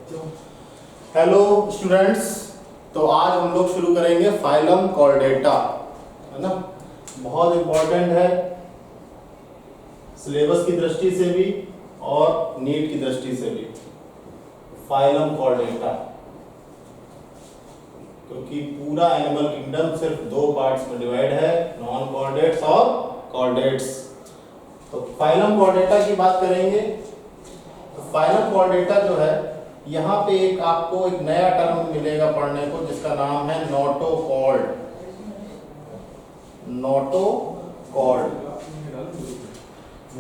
Hello students. तो आज हम लोग शुरू करेंगे फाइलम कॉर्डेटा, है ना। बहुत इम्पोर्टेंट है सिलेबस की दृष्टि से भी और नीट की दृष्टि से भी, फाइलम कॉर्डेटा। क्योंकि पूरा एनिमल किंगडम सिर्फ दो पार्ट्स में डिवाइड है, नॉन कॉर्डेट्स और कॉर्डेट्स। तो फाइलम कॉर्डेटा की बात करेंगे। तो फाइलम कॉर्डेटा जो है, यहाँ पे एक आपको एक नया टर्म मिलेगा पढ़ने को, जिसका नाम है नोटोकॉर्ड। नोटोकॉर्ड।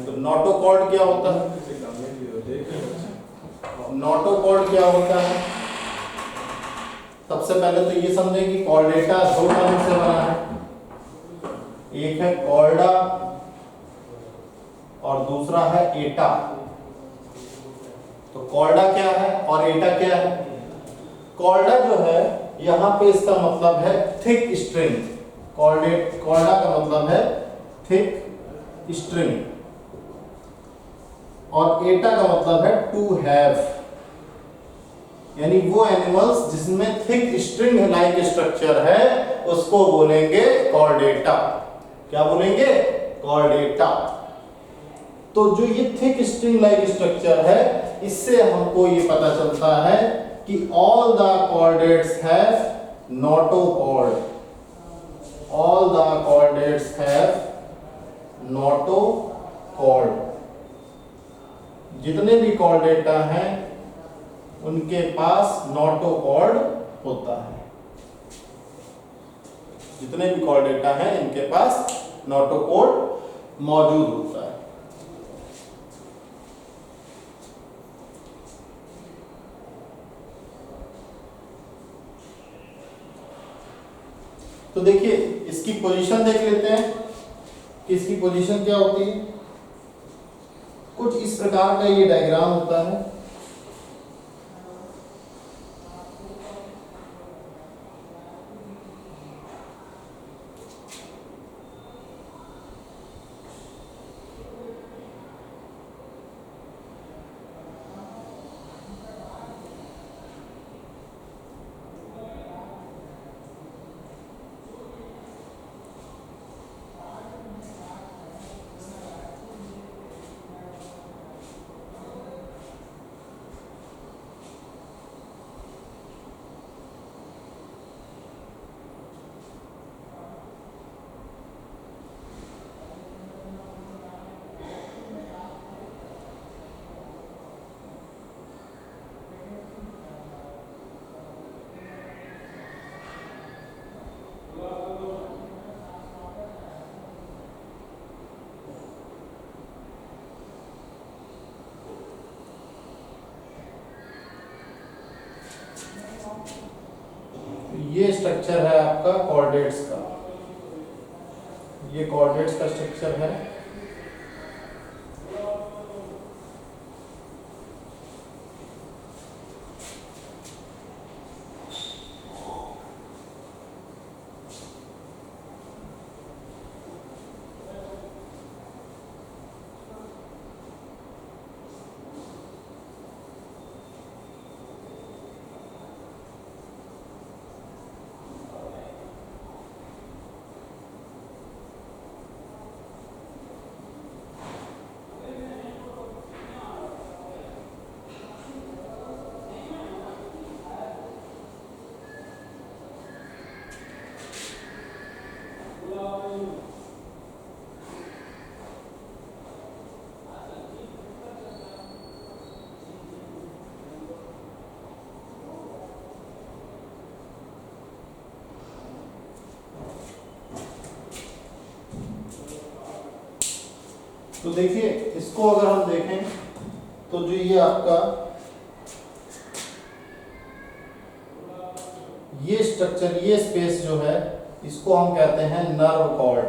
तो नोटोकॉर्ड क्या होता है? नोटोकॉर्ड क्या होता है? सबसे पहले तो ये समझें कि कॉर्डेटा दो टर्म से बना है। एक है कॉर्डा और दूसरा है एटा। तो कॉर्डा क्या है और एटा क्या है? कॉर्डा जो है, यहां पे इसका मतलब है थिक स्ट्रिंग। कॉर्डा का मतलब है थिक स्ट्रिंग और एटा का मतलब है टू हैव, यानी वो एनिमल्स जिसमें थिक स्ट्रिंग लाइक स्ट्रक्चर है उसको बोलेंगे कॉर्डेटा। क्या बोलेंगे? कॉर्डेटा। तो जो ये थिक स्ट्रिंग लाइक स्ट्रक्चर है, इससे हमको ये पता चलता है कि all the chordates have notochord. All the chordates have notochord. जितने भी कॉर्डेटा हैं उनके पास नोटोकॉर्ड होता है। जितने भी कॉर्डेटा हैं इनके पास नोटोकॉर्ड मौजूद होता है। तो देखिए, इसकी पोजीशन देख लेते हैं कि इसकी पोजीशन क्या होती है। कुछ इस प्रकार का ये डायग्राम होता है। ये स्ट्रक्चर है आपका कॉर्डेट्स का। ये कॉर्डेट्स का स्ट्रक्चर है। तो देखिए, इसको अगर हम देखें तो जो ये आपका ये स्ट्रक्चर, ये स्पेस जो है, इसको हम कहते हैं nerve cord.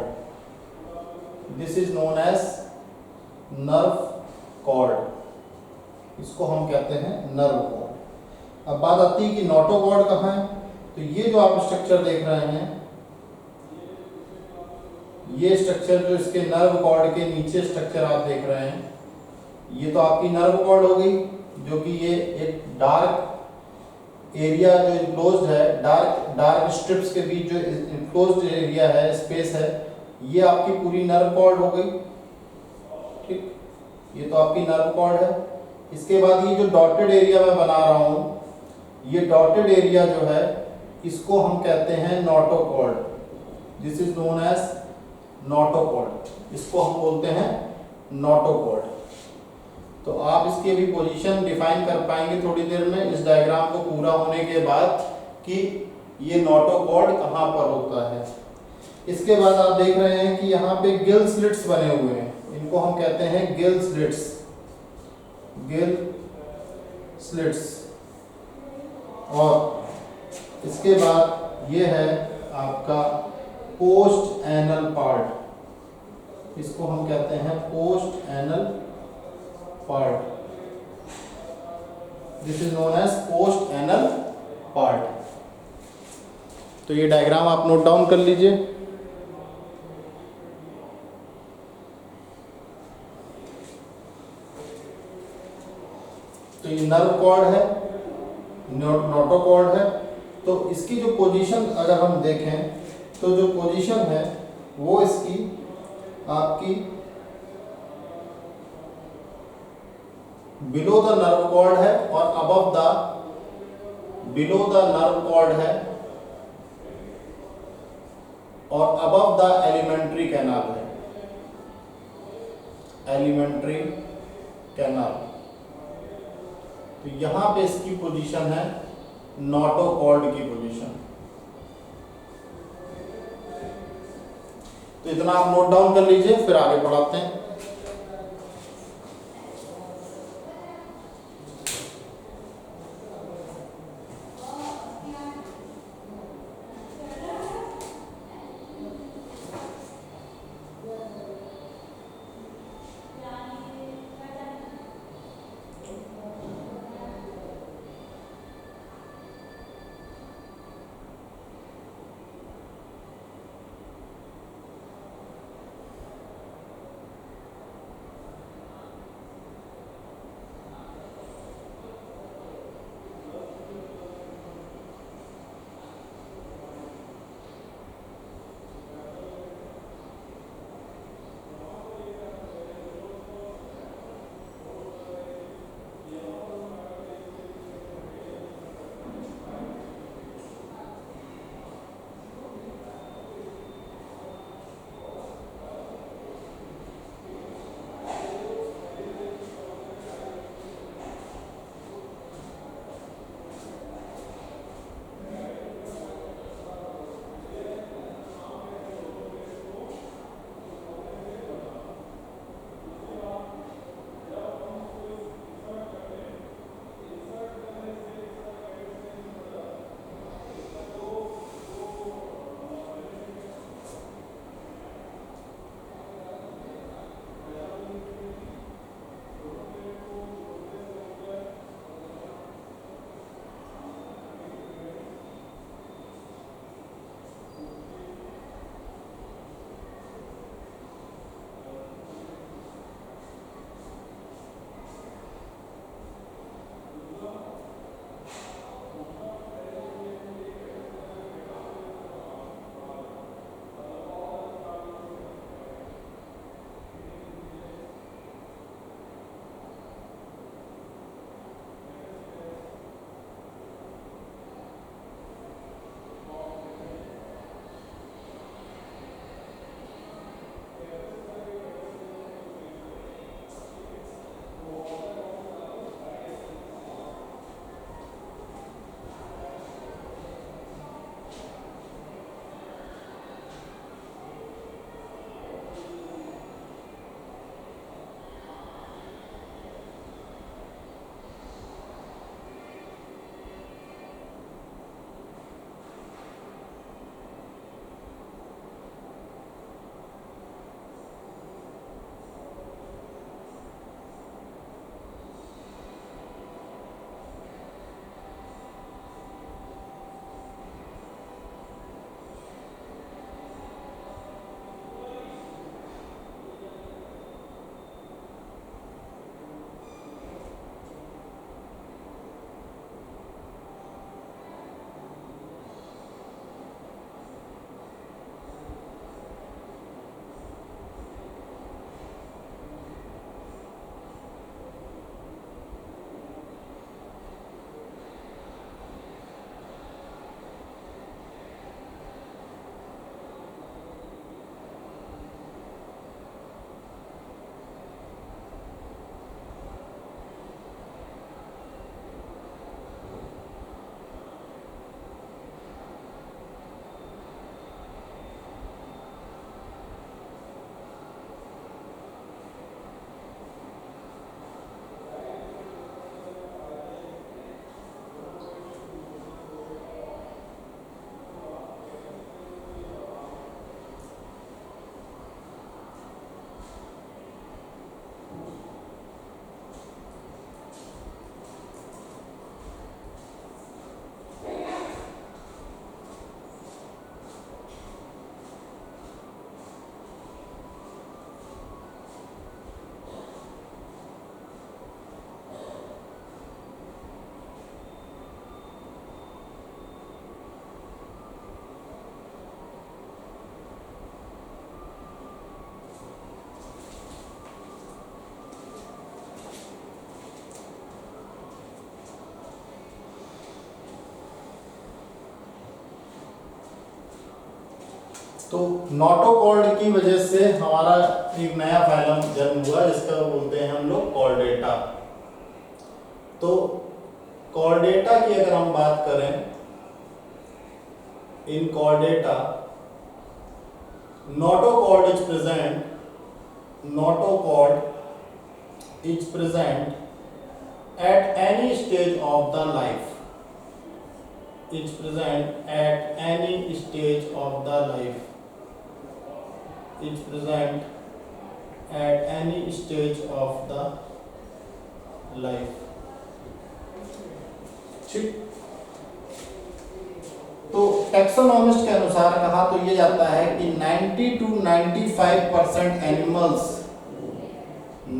This is known as nerve cord. इसको हम कहते हैं नर्व कॉर्ड। अब बात आती है कि नोटोकॉर्ड कहाँ है। तो ये जो आप स्ट्रक्चर देख रहे हैं, ये स्ट्रक्चर जो इसके नर्व कॉर्ड के नीचे स्ट्रक्चर आप देख रहे हैं, ये तो आपकी नर्व कॉर्ड हो गई। जो कि ये एक डार्क एरिया जो इनक्लोज्ड है, डार्क स्ट्रिप्स के बीच जो इनक्लोज्ड एरिया है, स्पेस है, ये आपकी पूरी नर्व कॉर्ड हो गई। ठीक, ये तो आपकी नर्व कॉर्ड है। इसके बाद ये जो डॉटेड एरिया मैं बना रहा हूं, ये डॉटेड एरिया जो है इसको हम कहते हैं notochord. This is known as notochord, इसको हम बोलते हैं नोटोकॉर्ड। तो आप इसकी भी पोजीशन डिफाइन कर पाएंगे थोड़ी देर में इस डायग्राम को पूरा होने के बाद कि ये नोटोकॉर्ड कहाँ पर होता है। इसके बाद आप देख रहे हैं कि यहाँ पे गिल स्लिट्स बने हुए हैं, इनको हम कहते हैं गिल स्लिट्स, गिल स्लिट्स। और इसके बाद ये है आपका पोस्ट एनल पार्ट, इसको हम कहते हैं post anal part. This is known as post anal part. तो ये डायग्राम आप नोट डाउन कर लीजिए। तो ये नर्व कॉर्ड है, नोटोकॉर्ड है। तो इसकी जो पोजीशन अगर हम देखें तो जो पोजीशन है वो इसकी आपकी बिलो द नर्व कॉर्ड है और above the below the nerve cord है और अबव द एलिमेंट्री कैनाल है, एलिमेंट्री कैनाल। तो यहां पे इसकी पोजीशन है नोटोकॉर्ड की पोजीशन। तो इतना आप नोट डाउन कर लीजिए, फिर आगे पढ़ाते हैं। तो नोटोकॉर्ड की वजह से हमारा एक नया फाइलम जन्म हुआ जिसका बोलते हैं हम लोग कॉर्डेटा। तो कॉर्डेटा की अगर हम बात करें, in chordata notochord is present, notochord is present at any stage of the life, is present at any stage of the life, is present at any stage of the life। ठीक, तो taxonomist के अनुसार कहा तो ये जाता है कि 90 to 95% एनिमल्स,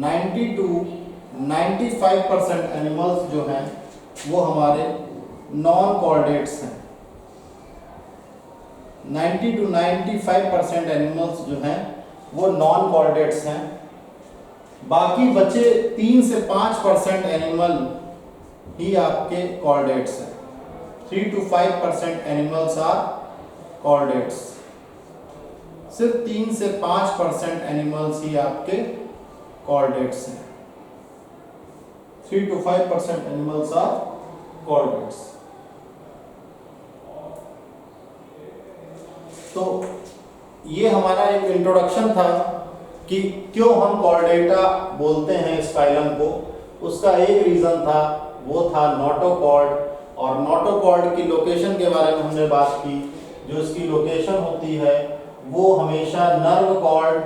90 to 95% एनिमल्स जो हैं वो हमारे नॉन कॉर्डेट्स हैं। 90 to 95% एनिमल्स जो हैं वो नॉन कॉर्डेट्स हैं। बाकी बचे 3 से 5% एनिमल ही आपके कॉर्डेट्स हैं। 3 to 5% एनिमल्स आर कॉर्डेट्स। सिर्फ 3 से 5% एनिमल्स ही आपके कॉर्डेट्स हैं। 3 to 5% एनिमल्स आर कॉर्डेट्स। तो ये हमारा एक इंट्रोडक्शन था कि क्यों हम कॉर्डेटा बोलते हैं इस फाइलम को। उसका एक रीजन था, वो था नोटोकॉर्ड, और नोटोकॉर्ड की लोकेशन के बारे में हमने बात की। जो इसकी लोकेशन होती है वो हमेशा नर्व कॉर्ड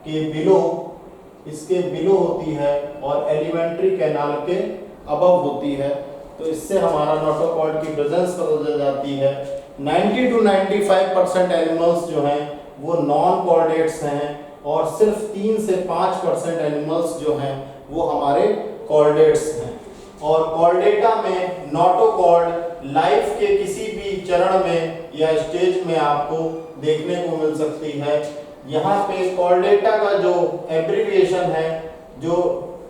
के बिलो, इसके बिलो होती है और एलिमेंट्री कैनाल के अबव होती है। तो इससे हमारा नोटोकॉर्ड की प्रेजेंस पता जाती है। 90 to 95% एनिमल्स जो हैं वो नॉन कॉर्डेट्स हैं और सिर्फ 3 से 5% एनिमल्स जो हैं वो हमारे कॉर्डेट्स हैं। और कॉर्डेटा में नोटोकॉर्ड लाइफ के किसी भी चरण में या स्टेज में आपको देखने को मिल सकती है। यहाँ पे कॉर्डेटा का जो एब्रिविएशन है, जो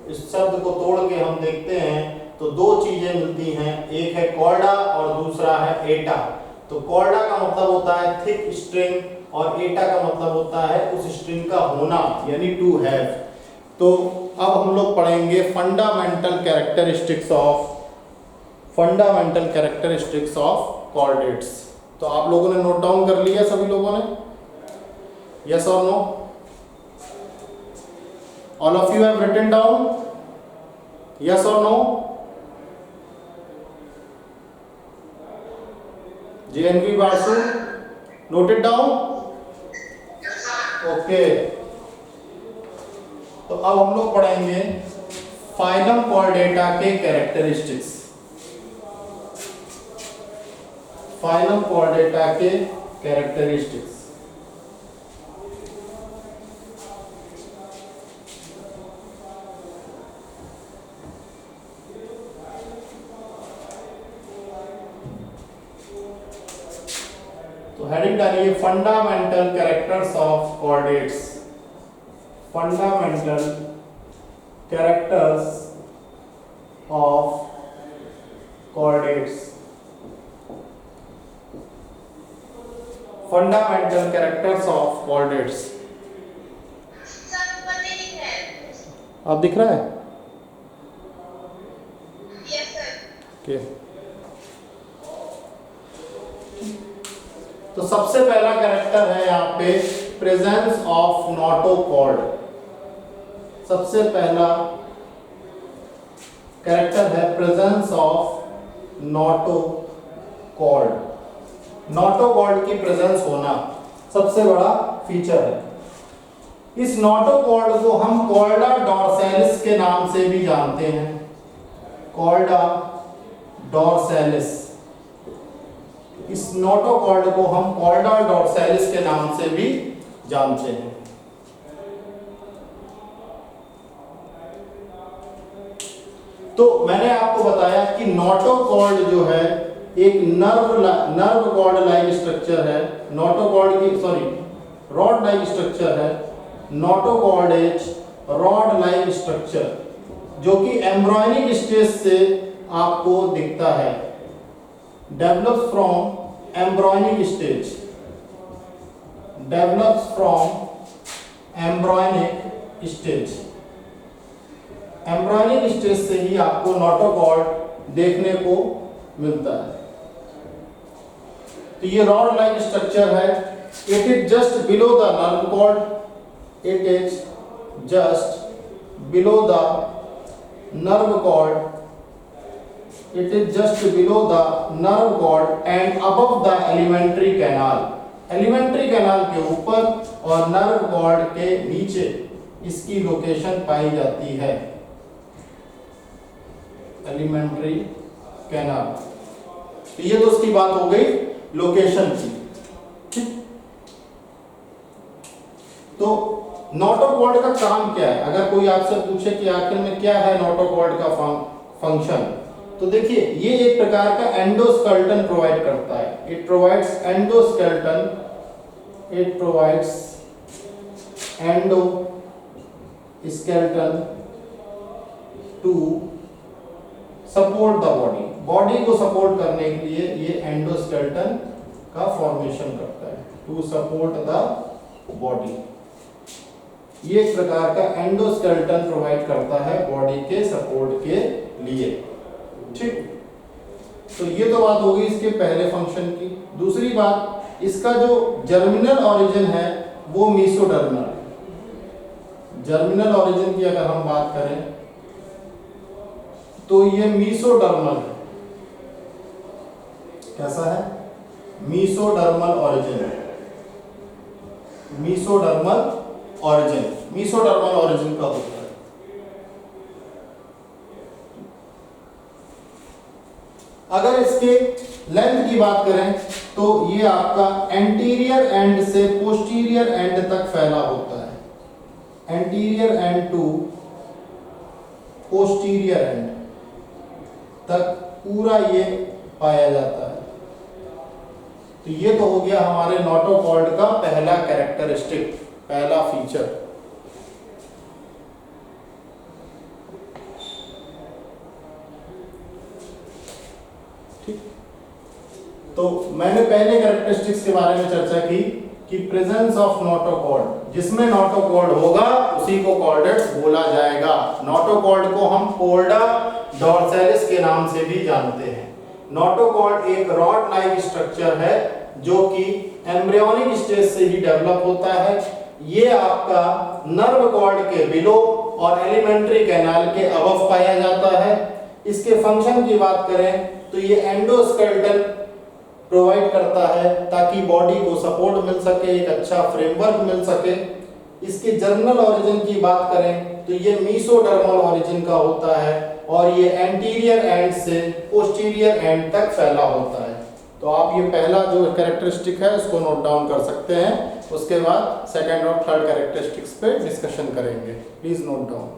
इस शब्द को तोड़ के हम देखते हैं तो दो चीजें मिलती हैं, एक है कॉर्डा और दूसरा है एटा। तो कॉर्डा का मतलब होता है थिक स्ट्रिंग और एटा का मतलब होता है उस स्ट्रिंग का होना, यानी टू हैव। तो अब हम लोग पढ़ेंगे फंडामेंटल कैरेक्टरिस्टिक्स ऑफ कॉर्डेट्स। तो आप लोगों ने नोट डाउन कर लिया सभी लोगों ने? यस और no? All of you have written down? Yes और no? JNV Basu, note it down? Okay. तो अब हम लोग पढ़ेंगे फाइलम कॉर्डेटा के कैरेक्टरिस्टिक्स। फाइलम कॉर्डेटा के कैरेक्टरिस्टिक्स। तो हेडिंग डालिए fundamental characters of chordates. Fundamental characters of chordates. Fundamental characters of chordates. आप दिख रहा है? Yes sir. ओके। तो सबसे पहला कैरेक्टर है यहाँ पे प्रेजेंस ऑफ नोटोकॉर्ड। सबसे पहला कैरेक्टर है प्रेजेंस ऑफ नोटोकॉर्ड। नोटोकॉर्ड की प्रेजेंस होना सबसे बड़ा फीचर है। इस नोटोकॉर्ड को हम कॉर्डा डॉर्सैलिस के नाम से भी जानते हैं। कॉर्डा डॉर्सैलिस, इस नोटोकॉर्ड को हम कॉर्डा डॉर्सैलिस के नाम से भी जानते हैं। तो मैंने आपको बताया कि नोटोकॉर्ड जो है एक नर्व कॉर्ड लाइक स्ट्रक्चर है। नोटोकॉर्ड की रॉड लाइक स्ट्रक्चर है। Notochord is rod like structure जो कि एम्ब्रॉयनिक स्टेज से आपको दिखता है। Develops from embryonic stage, develops from embryonic stage. Embryonic stage से ही आपको नोटोकॉर्ड देखने को मिलता है। तो ये रॉड लाइक स्ट्रक्चर है। It is just below the nerve cord. It is just below the nerve cord. It is just below the nerve cord and above the alimentary canal. Alimentary canal के ऊपर और nerve cord के नीचे इसकी location पाई जाती है। Alimentary canal। तो ये तो उसकी बात हो गई लोकेशन की। ठीक, तो नोटोकॉर्ड का काम क्या है? अगर कोई आपसे पूछे कि आखिर में क्या है नोटोकॉर्ड का फंक्शन, तो देखिए ये एक प्रकार का एंडोस्केलेटन प्रोवाइड करता है। It provides endoskeleton, it provides endoskeleton to support the body. Body को सपोर्ट करने के लिए ये एंडोस्केलेटन का फॉर्मेशन करता है, टू सपोर्ट द बॉडी। ये एक प्रकार का एंडोस्केलेटन प्रोवाइड करता है बॉडी के सपोर्ट के लिए। ठीक, तो ये तो बात होगी इसके पहले फंक्शन की। दूसरी बात, इसका जो जर्मिनल ओरिजिन है वो मीसोडर्मल। जर्मिनल ओरिजिन की अगर हम बात करें तो ये मीसोडर्मल है। कैसा है? मीसोडर्मल ओरिजिन है। मीसोडर्मल ओरिजिन, मीसोडर्मल ओरिजिन का होता है। अगर इसके लेंथ की बात करें तो ये आपका एंटीरियर एंड से पोस्टीरियर एंड तक फैला होता है। Anterior end to posterior end तक पूरा ये पाया जाता है। तो ये तो हो गया हमारे नोटोकॉर्ड का पहला कैरेक्टरिस्टिक, पहला फीचर। ठीक, तो मैंने पहले कैरेक्टरिस्टिक्स के बारे में चर्चा की कि प्रेजेंस ऑफ नोटोकॉर्ड, जिसमें नोटोकॉर्ड होगा उसी को कॉर्डेट बोला जाएगा। नोटोकॉर्ड को हम कॉर्डा डॉर्सैलिस के नाम से भी जानते हैं। नोटोकॉर्ड एक रॉड लाइक स्ट्रक्चर है जो कि एम्ब्रियोनिक स्टेज से ही डेवलप होता है। ये आपका नर्व कॉर्ड के बिलो और एलिमेंट्री कैनाल के अबव पाया जाता है। इसके फंक्शन की बात करें तो ये एंडोस्केलेटन प्रोवाइड करता है ताकि बॉडी को सपोर्ट मिल सके, एक अच्छा फ्रेमवर्क मिल सके। इसके जर्मिनल ओरिजिन की बात करें तो ये मीसोडर्मल ओरिजिन का होता है और ये एंटीरियर एंड से पोस्टीरियर एंड तक फैला होता है। तो आप ये पहला जो कैरेक्टरिस्टिक है उसको नोट डाउन कर सकते हैं। उसके बाद सेकंड और थर्ड कैरेक्टरिस्टिक्स पे डिस्कशन करेंगे। Please note down.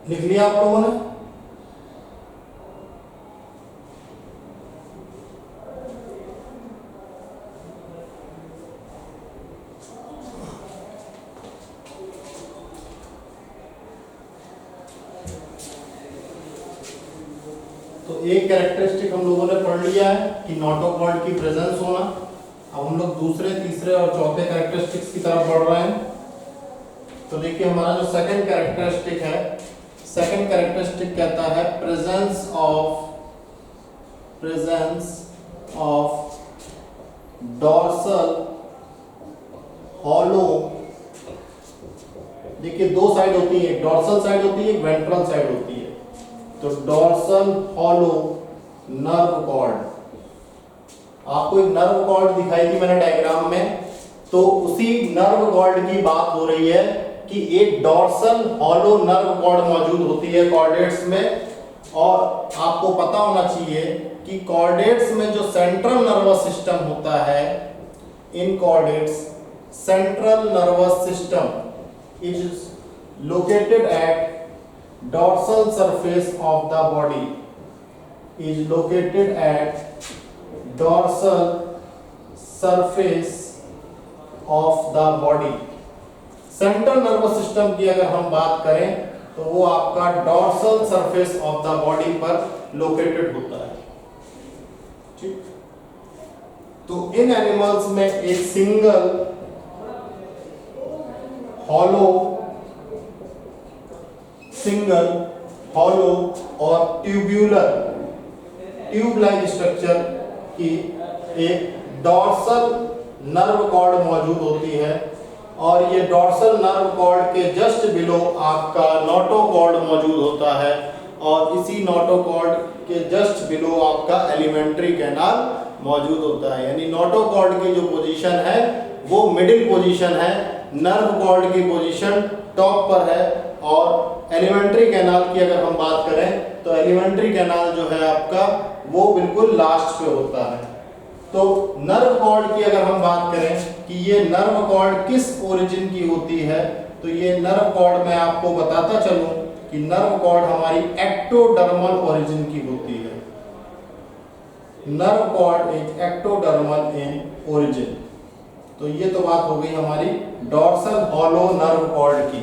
लिख लिया आप लोगों ने? तो एक कैरेक्टरिस्टिक हम लोगों ने पढ़ लिया है कि नोटोकॉर्ड की प्रेजेंस होना। अब हम लोग दूसरे, तीसरे और चौथे कैरेक्टरिस्टिक्स की तरफ बढ़ रहे हैं। तो देखिए हमारा जो सेकंड कैरेक्टरिस्टिक है, सेकंड कैरेक्टरिस्टिक कहता है प्रेजेंस ऑफ डॉर्सल हॉलो। देखिए दो साइड होती है, एक डॉर्सल साइड होती है, एक वेंट्रल साइड होती है। तो डॉर्सल हॉलो नर्व कॉर्ड, आपको एक नर्व कॉर्ड दिखाई दी मैंने डायग्राम में, तो उसी नर्व कॉर्ड की बात हो रही है कि एक डॉर्सल हॉलो नर्व कॉर्ड मौजूद होती है कॉर्डेट्स में। और आपको पता होना चाहिए कि कॉर्डेट्स में जो सेंट्रल नर्वस सिस्टम होता है, in chordates central nervous system is located at dorsal surface of the body, is located at dorsal surface of the body। Central nervous system की अगर हम बात करें तो वो आपका dorsal surface of the body पर लोकेटेड होता है। ठीक, तो इन एनिमल्स में एक सिंगल हॉलो और ट्यूब्यूलर ट्यूब लाइक स्ट्रक्चर की एक डॉर्सल नर्व कॉर्ड मौजूद होती है। और ये डॉर्सल नर्व कॉर्ड के जस्ट बिलो आपका नोटोकॉर्ड मौजूद होता है, और इसी नोटोकॉर्ड के जस्ट बिलो आपका एलिमेंट्री कैनाल मौजूद होता है। यानी नोटोकॉर्ड की जो पोजीशन है वो मिडिल पोजीशन है, नर्व कॉर्ड की पोजीशन टॉप पर है, और एलिमेंट्री कैनाल की अगर हम बात करें तो एलिमेंट्री कैनाल जो है आपका वो बिल्कुल लास्ट पे होता है। तो नर्व कॉर्ड की अगर हम बात करें कि ये नर्व कॉर्ड किस ओरिजिन की होती है, तो ये नर्व कॉर्ड मैं आपको बताता चलूं कि नर्व कॉर्ड हमारी एक्टोडर्मल ओरिजिन की होती है। Nerve cord is ectodermal in origin. तो ये तो बात हो गई हमारी डॉर्सल हॉलो नर्व कॉर्ड की।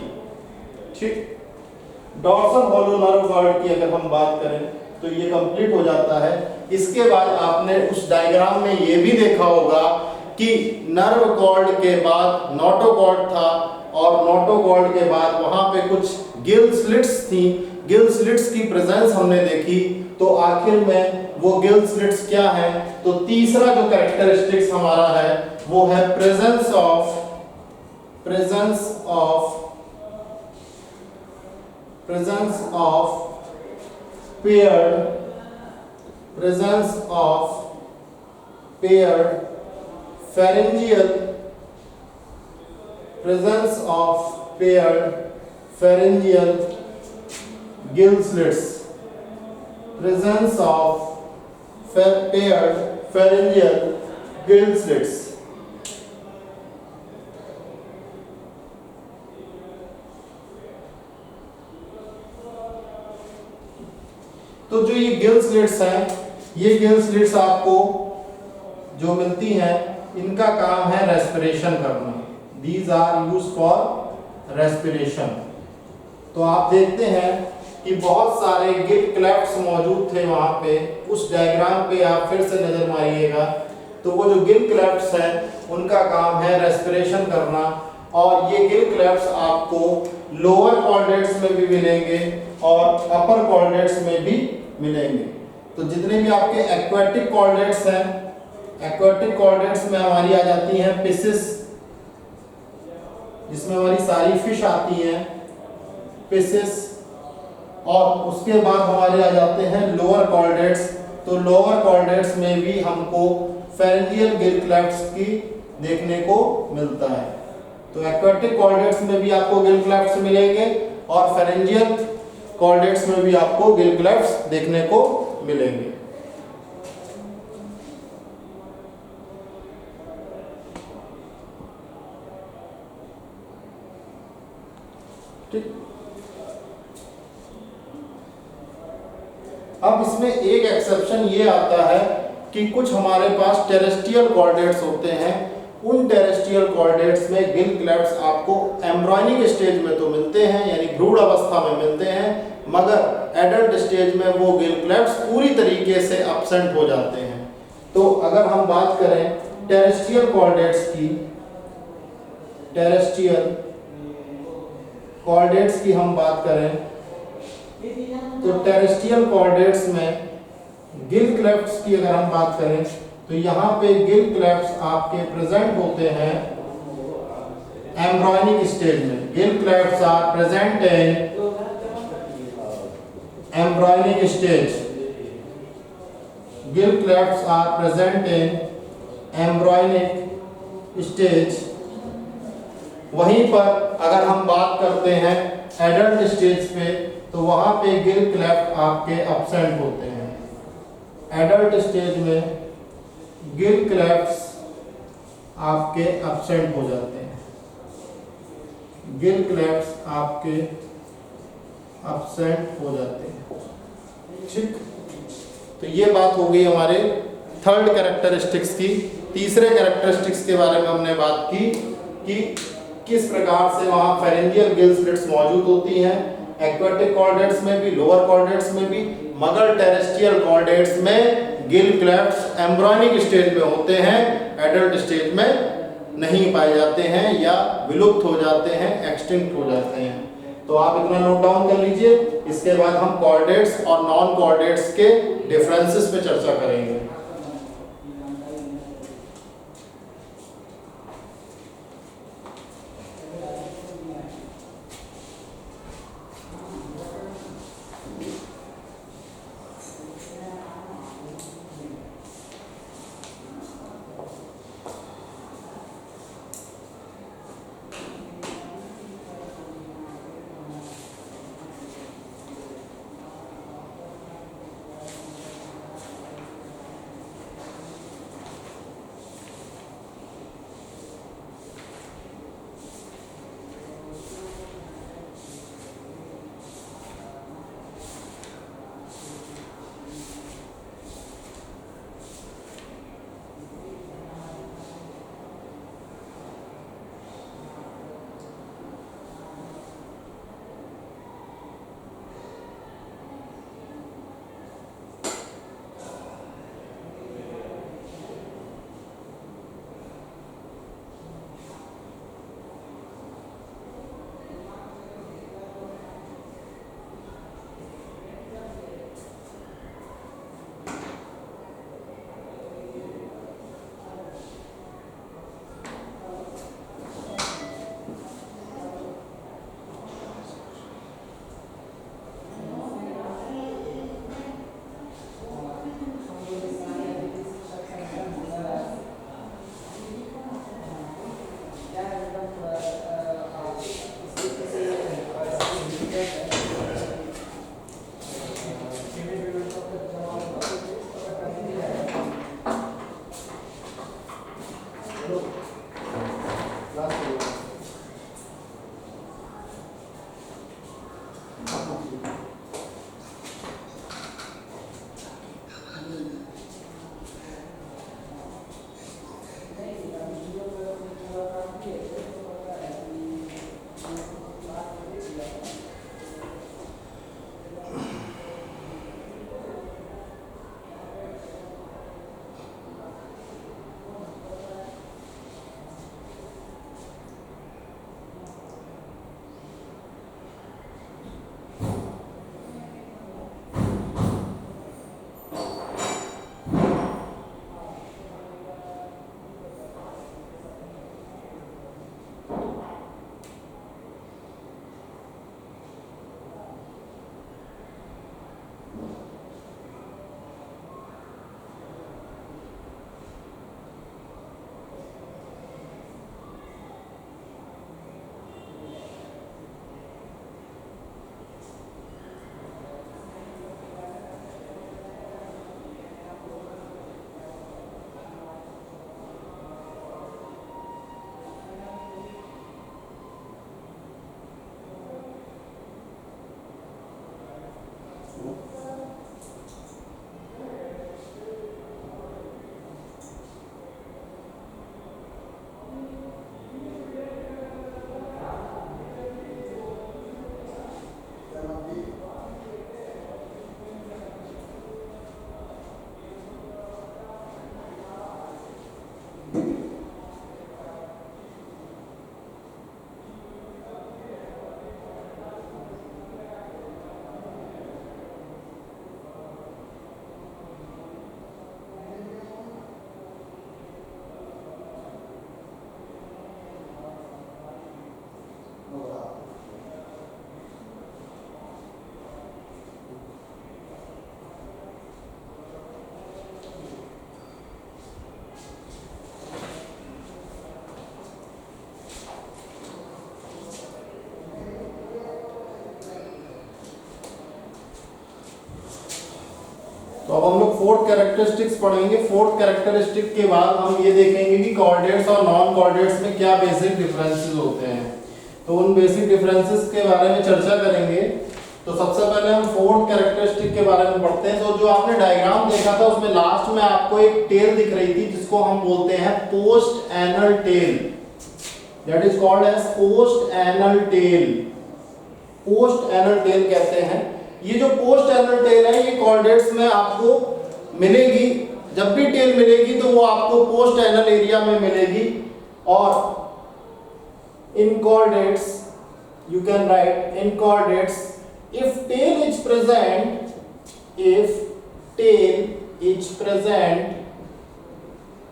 ठीक, डॉर्सल हॉलो नर्व कॉर्ड की अगर हम बात करें तो ये कंप्लीट हो जाता है। इसके बाद आपने उस डायग्राम में ये भी देखा होगा कि नर्व कॉर्ड के बाद नोटोकॉर्ड था, और नोटोकॉर्ड के बाद वहां पे कुछ गिल स्लिट्स थी। गिल स्लिट्स की प्रेजेंस हमने देखी। तो आखिर में वो गिल स्लिट्स क्या है, तो तीसरा जो कैरेक्टरिस्टिक्स हमारा है वो है presence of paired pharyngeal gill slits, presence of paired pharyngeal gill slits। तो जो ये गिल स्लिट्स हैं, ये गिल स्लिट्स आपको जो मिलती हैं, इनका काम है रेस्पिरेशन करना। These are used for respiration। तो आप देखते हैं कि बहुत सारे गिल क्लेफ्ट्स मौजूद थे वहां पे। उस डायग्राम पे आप फिर से नजर मारिएगा, तो वो जो गिल क्लेफ्ट्स हैं उनका काम है रेस्पिरेशन करना। और ये गिल क्लेफ्ट्स आपको लोअर कॉर्डेट्स में भी मिलेंगे और अपर कॉर्डेट्स में भी मिलेंगे। तो जितने भी आपके एक्वेटिक कॉर्डेट्स हैं, एक्वेटिक कॉर्डेट्स में हमारी आ जाती हैं पिसिस, जिसमें हमारी सारी फिश आती हैं, पिसिस। और उसके बाद हमारे आ जाते हैं लोअर कॉर्डेट्स। तो लोअर कॉर्डेट्स में भी हमको फेरेंजियल गिल क्लेफ्ट्स की देखने को मिलता है। तो एक्वेटिक कॉर्डेट्स में भी आपको गिल क्लेफ्ट्स मिलेंगे, और फेरेंजियल कॉर्डेट्स में भी आपको गिल क्लेफ्ट्स देखने को मिलेंगे। ठीक, अब इसमें एक एक्सेप्शन ये आता है कि कुछ हमारे पास टेरेस्ट्रियल कोऑर्डिनेट्स होते हैं, उन टेरेस्ट्रियल कोऑर्डिनेट्स में गिल क्लेफ्ट्स आपको एम्ब्रॉयनिक स्टेज में तो मिलते हैं, यानी भ्रूण अवस्था में मिलते हैं, मगर एडल्ट स्टेज में वो गिल क्लेफ्ट्स पूरी तरीके से एब्सेंट हो जाते हैं। तो अगर हम बात करें टेरेस्ट्रियल कोऑर्डिनेट्स की, टेरेस्ट्रियल कोऑर्डिनेट्स की हम बात करें तो टेरेस्ट्रियल कोऑर्डिनेट्स में गिल क्लेफ्ट्स की अगर हम बात करें तो यहाँ पे गिल क्लेफ्ट्स आपके प्रेजेंट होते हैं एम्ब्रॉयनिक स्टेज में। Gill clefts are present in embryonic stage. Gill clefts are present in embryonic stage. वहीं पर अगर हम बात करते हैं एडल्ट स्टेज पे तो वहां पे गिल क्लेफ्ट आपके एब्सेंट होते हैं। एडल्ट स्टेज में गिल क्लेफ्ट्स आपके एब्सेंट हो जाते हैं। गिल क्लेफ्ट्स आपके एब्सेंट हो जाते हैं। ठीक, तो ये बात हो गई हमारे थर्ड कैरेक्टरिस्टिक्स की। तीसरे कैरेक्टरिस्टिक्स के बारे में हमने बात की कि किस प्रकार से वहाँ फेरेंजियल गिल स्लिट्स मौजूद होती हैं, एक्वेटिक कोऑर्डिनेट्स में भी, लोअर कोऑर्डिनेट्स में भी, मगर टेरेस्ट्रियल कोऑर्डिनेट्स में गिल क्लेफ्ट्स एम्ब्रॉयनिक स्टेज में होते हैं, एडल्ट स्टेज में नहीं पाए जाते हैं या विलुप्त हो जाते हैं, एक्सटिंक्ट हो जाते हैं। तो आप इतना नोट डाउन कर लीजिए। इसके बाद हम कोऑर्डिनेट्स और नॉन कोऑर्डिनेट्स के डिफरेंसेस पे चर्चा करेंगे। तो अब हम लोग फोर्थ कैरेक्टरिस्टिक्स पढ़ेंगे। फोर्थ कैरेक्टरिस्टिक के बाद हम ये देखेंगे कि कोऑर्डिनेट्स और नॉन कोऑर्डिनेट्स में क्या बेसिक डिफरेंसेस होते हैं। तो उन बेसिक डिफरेंसेस के बारे में चर्चा करेंगे। तो सबसे पहले हम फोर्थ कैरेक्टरिस्टिक के बारे में पढ़ते हैं। तो जो आपने डायग्राम देखा था उसमें लास्ट में आपको एक टेल दिख रही थी जिसको हम बोलते हैं post anal tail, that is called as post anal tail. Post anal tail कहते हैं। ये जो पोस्ट एनल टेल है ये कोऑर्डिनेट्स में आपको मिलेगी। जब भी टेल मिलेगी तो वो आपको पोस्ट एनल एरिया में मिलेगी। और इन coordinates you can write in coordinates if tail is present, if tail is present,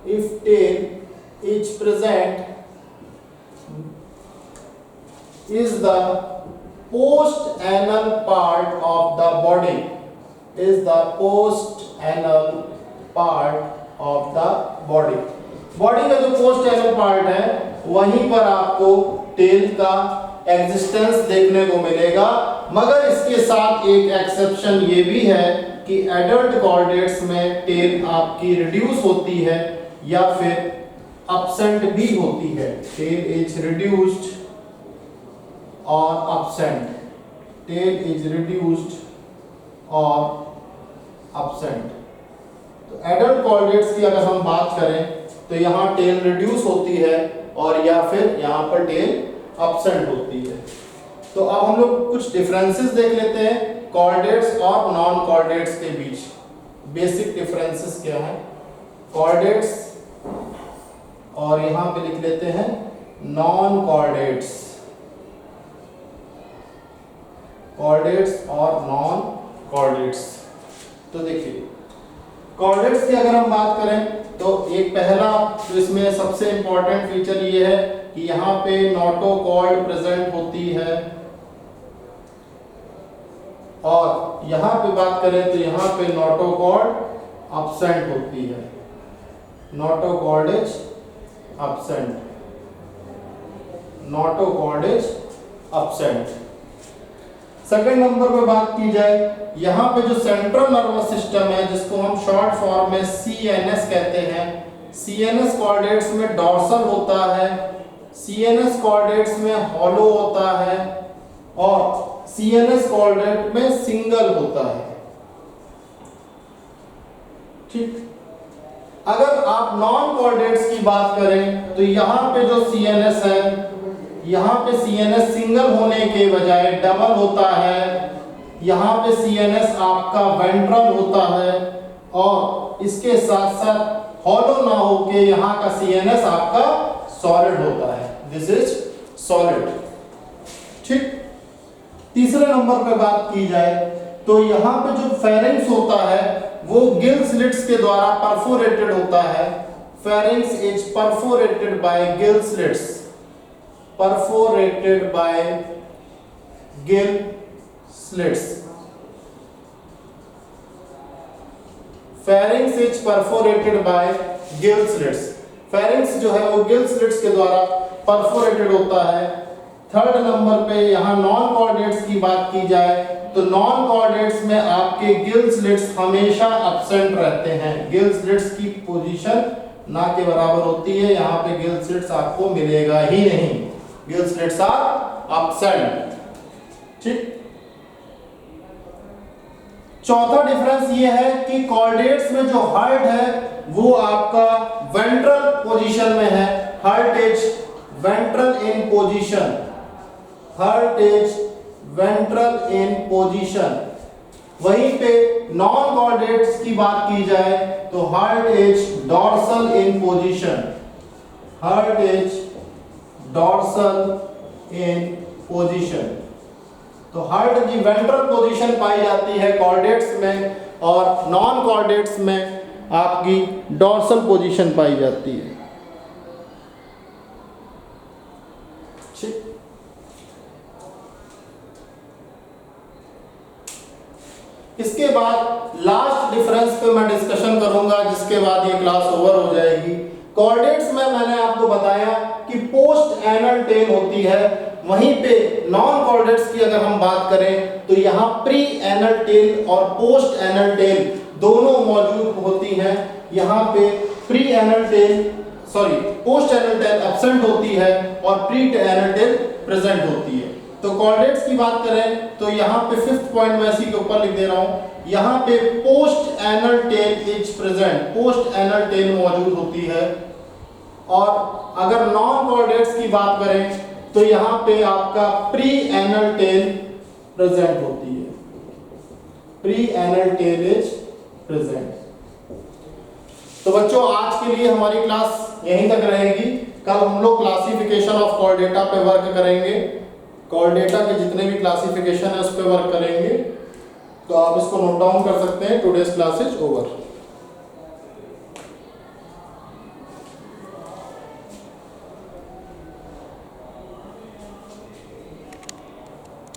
if tail is present is the post anal part of the body, is the post anal part of the body। Body का जो post anal part है वहीं पर आपको tell का existence देखने को मिलेगा। मगर इसके साथ एक एक्सेप्शन ये भी है कि एडल्ट कोऑर्डिनेट्स में टेल आपकी रिड्यूस होती है या फिर एब्सेंट भी होती है। टेल इज रिड्यूस्ड और एब्सेंट, टेल इज रिड्यूस्ड और एब्सेंट। तो एडल्ट कोऑर्डिनेट्स की अगर हम बात करें तो यहाँ टेल रिड्यूस होती है और या फिर यहाँ पर टेल एब्सेंट होती है। तो अब हम लोग कुछ डिफरेंसेस देख लेते हैं कोऑर्डिनेट्स और नॉन कोऑर्डिनेट्स के बीच। बेसिक डिफरेंसेस क्या है कोऑर्डिनेट्स, और यहाँ पे लिख लेते हैं नॉन कोऑर्डिनेट्स, कोऑर्डिनेट्स और नॉन कोऑर्डिनेट्स। तो देखिए कोऑर्डिनेट्स की अगर हम बात करें तो एक पहला जो इसमें सबसे इंपॉर्टेंट फीचर ये है कि यहाँ पे नोटोकॉर्ड प्रेजेंट होती है। और यहाँ पे बात करें तो यहाँ पे नोटोकॉर्ड एब्सेंट होती है, notochord is absent, notochord is absent. Second number पे बात की जाए, यहाँ पे जो सेंट्रल नर्वस सिस्टम है जिसको हम शॉर्ट फॉर्म में CNS कहते हैं, CNS कोऑर्डिनेट्स में डॉर्सल होता है, CNS कोऑर्डिनेट्स में हॉलो होता है और CNS कोऑर्डिनेट में सिंगल होता है। ठीक, अगर आप नॉन कोऑर्डिनेट्स की बात करें तो यहाँ पे जो CNS है, यहाँ पे CNS सिंगल होने के बजाय डबल होता है। यहाँ पे CNS आपका वेंट्रल होता है और इसके साथ साथ हॉलो ना होके यहाँ का CNS आपका सॉलिड होता है, दिस इज सॉलिड। ठीक, तीसरे नंबर पे बात की जाए तो यहाँ पे जो फेरिंक्स होता है वो गिल स्लिट्स के द्वारा परफोरेटेड होता है। Pharynx is perforated bye gill slits, perforated by gill slits। pharynx is perforated by gill slits। pharynx जो है वो gill slits के द्वारा perforated होता है। थर्ड नंबर पे यहाँ नॉन कोऑर्डिनेट्स की बात की जाए तो नॉन कोऑर्डिनेट्स में आपके गिल स्लिट्स हमेशा एब्सेंट रहते हैं। गिल स्लिट्स की पोजीशन ना के बराबर होती है, यहाँ पे गिल स्लिट्स आपको मिलेगा ही नहीं, गिल स्लिट्स आर एब्सेंट। ठीक, चौथा डिफरेंस ये है कि कोऑर्डिनेट्स में जो हार्ट है वो आपका वेंट्रल पोजीशन में है। Heart is ventral in position, heart is ventral in position. वहीं पे नॉन कोऑर्डिनेट्स की बात की जाए तो heart is dorsal in position, heart is dorsal in position. तो हार्ट की वेंट्रल पोजीशन पाई जाती है कोऑर्डिनेट्स में और नॉन कोऑर्डिनेट्स में आपकी डॉर्सल पोजीशन पाई जाती है। ठीक, इसके बाद लास्ट डिफरेंस पे मैं डिस्कशन करूंगा जिसके बाद ये क्लास ओवर हो जाएगी। कोऑर्डिनेट्स में मैंने आपको बताया कि पोस्ट एनल टेल होती है वहीं पे नॉन कॉर्डेट्स की अगर हम बात करें तो यहाँ प्री एनल टेल और पोस्ट एनल टेल दोनों मौजूद होती हैं। यहाँ पे pre anal tail post anal tell absent होती है और प्री एनल टेल प्रेजेंट होती है। तो कॉर्डेट्स की बात करें तो यहाँ पे 5th पॉइंट मैं इसी के ऊपर लिख दे रहा हूं, यहाँ पे post anal tell is present, post anal tell मौजूद होती है। और अगर नॉन कॉर्डेट्स की बात करें तो यहाँ पे आपका प्री एनल टेल प्रेजेंट होती है, pre anal tail is present. तो बच्चों आज के लिए हमारी क्लास यहीं तक रहेगी। कल हम लोग क्लासिफिकेशन ऑफ कॉर्डेटा पे वर्क करेंगे, कॉर्डेटा के जितने भी क्लासिफिकेशन है उस पे वर्क करेंगे। तो आप इसको नोट डाउन कर सकते हैं। Today's class is over.